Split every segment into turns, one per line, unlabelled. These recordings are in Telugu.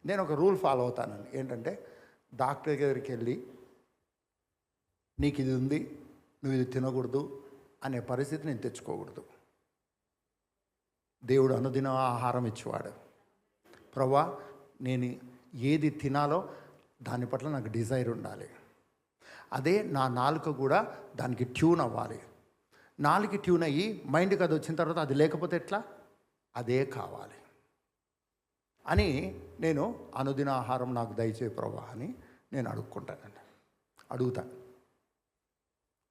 నేను ఒక రూల్ ఫాలో అవుతానండి. ఏంటంటే డాక్టర్ దగ్గరికి వెళ్ళి నీకు ఇది ఉంది, నువ్వు ఇది తినకూడదు అనే పరిస్థితి నేను తెచ్చుకోకూడదు. దేవుడు అనుదిన ఆహారం ఇచ్చేవాడు. ప్రభువా, నేను ఏది తినాలో దాని పట్ల నాకు డిజైర్ ఉండాలి. అదే నా నాలుక కూడా దానికి ట్యూన్ అవ్వాలి. నాలుక ట్యూన్ అయ్యి మైండ్కి అది వచ్చిన తర్వాత అది లేకపోతే ఎట్లా? అదే కావాలి అని నేను అనుదిన ఆహారం నాకు దయచేయి ప్రభువా అని నేను అడుక్కుంటానండి, అడుగుతాను.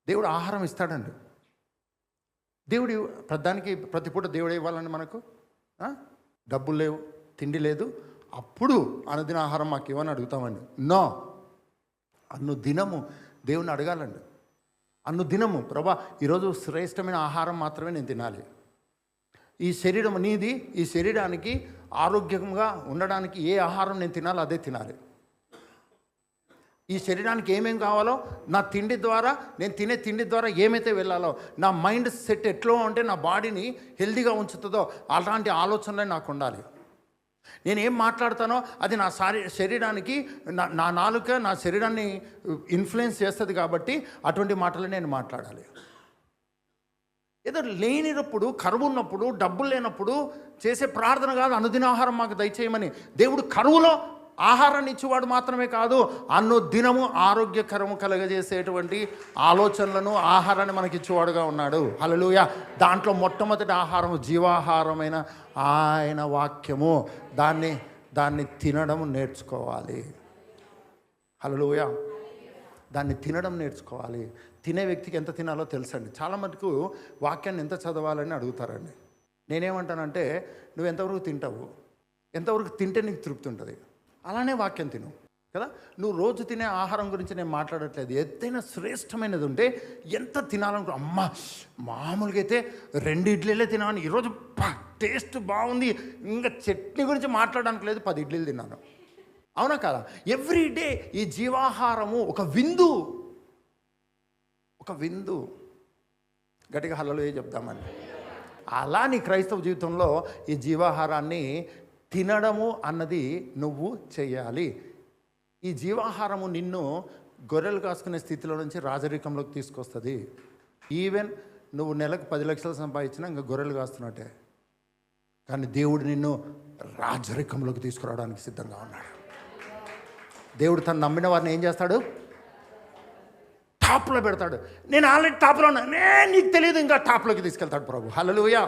దేవుడు ఆహారం ఇస్తాడండి. దేవుడు ప్రధానికి ప్రతి పూట దేవుడు ఇవ్వాలండి మనకు. డబ్బులు లేవు, తిండి లేదు, అప్పుడు అనుదిన ఆహారం మాకు ఇవ్వని అడుగుతామండి. నో, దినము దేవుని అడగాలండి. దినము ప్రభా ఈరోజు శ్రేష్టమైన ఆహారం మాత్రమే నేను తినాలి. ఈ శరీరం నీది, ఈ శరీరానికి ఆరోగ్యంగా ఉండడానికి ఏ ఆహారం నేను తినాలో అదే తినాలి. ఈ శరీరానికి ఏమేం కావాలో నా తిండి ద్వారా, నేను తినే తిండి ద్వారా ఏమైతే వెళ్ళాలో, నా మైండ్ సెట్ ఎట్లా ఉంటే నా బాడీని హెల్దీగా ఉంచుతుందో అలాంటి ఆలోచనలే నాకు ఉండాలి. నేనేం మాట్లాడతానో అది నా శరీరానికి, నా నాలుక నా శరీరాన్ని ఇన్ఫ్లుయెన్స్ చేస్తుంది కాబట్టి అటువంటి మాటలు నేను మాట్లాడాలి. ఏదో లేనినప్పుడు, కరువు ఉన్నప్పుడు, డబ్బులు లేనప్పుడు చేసే ప్రార్థన కాదు అనుదిన ఆహారం మాకు దయచేయమని. దేవుడు కరువులో ఆహారాన్ని ఇచ్చేవాడు మాత్రమే కాదు, దినము ఆరోగ్యకరము కలగజేసేటువంటి ఆలోచనలను, ఆహారాన్ని మనకి ఇచ్చేవాడుగా ఉన్నాడు. హల్లెలూయా. దాంట్లో మొట్టమొదటి ఆహారం జీవాహారమైన ఆయన వాక్యము. దాన్ని తినడం నేర్చుకోవాలి. హల్లెలూయా. దాన్ని తినడం నేర్చుకోవాలి. తినే వ్యక్తికి ఎంత తినాలో తెలుసండి. చాలా మటుకు వాక్యాన్ని ఎంత చదవాలని అడుగుతారండి. నేనేమంటానంటే, నువ్వు ఎంతవరకు తింటావు, ఎంతవరకు తింటే నీకు తృప్తి ఉంటుంది, అలానే వాక్యం తిను కదా. నువ్వు రోజు తినే ఆహారం గురించి నేను మాట్లాడట్లేదు. ఏదైనా శ్రేష్టమైనది ఉంటే ఎంత తినాలనుకో, అమ్మ మామూలుగా అయితే 2 ఇడ్లీలే తినాలని, ఈరోజు టేస్ట్ బాగుంది, ఇంకా చట్నీ గురించి మాట్లాడడానికి లేదు, 10 ఇడ్లీలు తిన్నాను. అవునా కదా? ఎవ్రీడే ఈ జీవాహారము ఒక విందు, గట్టిగా హల్లెలూయా చెప్దామని. అలా నీ క్రైస్తవ జీవితంలో ఈ జీవాహారాన్ని తినడము అన్నది నువ్వు చేయాలి. ఈ జీవాహారము నిన్ను గొర్రెలు కాసుకునే స్థితిలో నుంచి రాజరికంలోకి తీసుకొస్తుంది. ఈవెన్ నువ్వు నెలకు 10 లక్షలు సంపాదించినా ఇంకా గొర్రెలు కాస్తున్నట్టే. కానీ దేవుడు నిన్ను రాజరికంలోకి తీసుకురావడానికి సిద్ధంగా ఉన్నాడు. దేవుడు తను నమ్మిన వారిని ఏం చేస్తాడు? టాప్లో పెడతాడు. నేను ఆల్రెడీ టాప్లో ఉన్నా, నీకు తెలియదు, ఇంకా టాప్లోకి తీసుకెళ్తాడు ప్రభు. హల్లెలూయా.